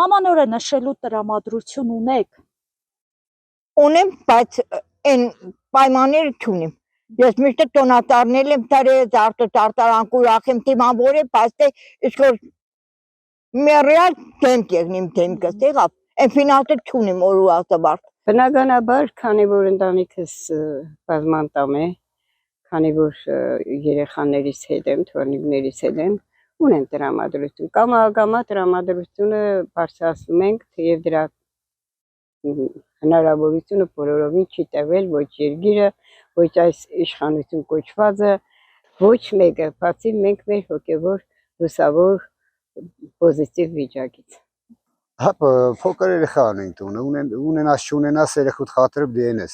Ամանորը նշելու տրամադրություն ունեք։ Ունեմ, բայց այն պայմանները չունեմ։ Ես միշտ տոնատարնել եմ տարել, արտարան ուրախ եմ թիման որ է, բայց իսկ որ մերյալ դեմ կեղնիմ դեմքս, տեղավ, այն ֆինանսը չունեմ օրու ասաբարդ։ Բնականաբար, քանի որ ընտանիքս բազմանդամ է, քանի որ երեխաներից հետ եմ, թորնիկներից հետ եմ, ունեմ տրամադրություն։ Կամա տրամադրությունը բարձրացնում ենք, թեև դրա հնարավորությունը բոլորովին չի տվել ոչ երկիրը, ոչ այս իշխանություն կոչվածը, ոչ մեկը, բացի մենք մեր հոգևոր լուսավոր պոզիտիվ վիճակից։ Հապ փոքր երեխա ունենք տունը, ունենաս չունենաս երեխուդ խաթրը դենես։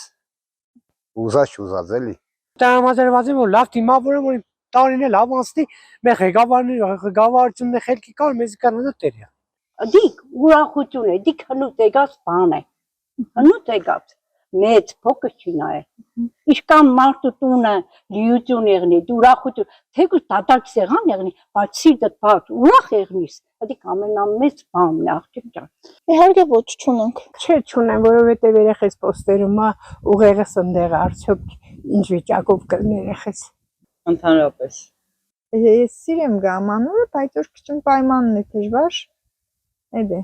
Ուզած էլի։ Տրամադրված եմ որ լավ դիմավորեմ որ տարին լավ անցնի, մեր ղեկավարությունն խելքի կար մեզ կանոնը տերյա։ Դիք ուրախություն է, դիք հնուց եկած բան է։ Հնուց եկած մեծ փոքր չի նայել։ Իշքան մարդու տունը լիություն եղնի, ուրախություն, թեկուզ դատարկ սեղան եղնի, բայց սիրտդ բաց ուրախ եղնիս, դիք ամենամեծ բանն է աղջիկ ջան։ Իհարկե ոչ չունենք։ Չէ, չունեմ, որովհետև երեխես պոստերում է ուղեղս ընդեղ արդյոք ինչ վիճակով կլինի երեխես։ Ընդհանրապես։ Ես սիրեմ գամանորը, բայց որ քիչ պայմանն է դժվար։ Էդե։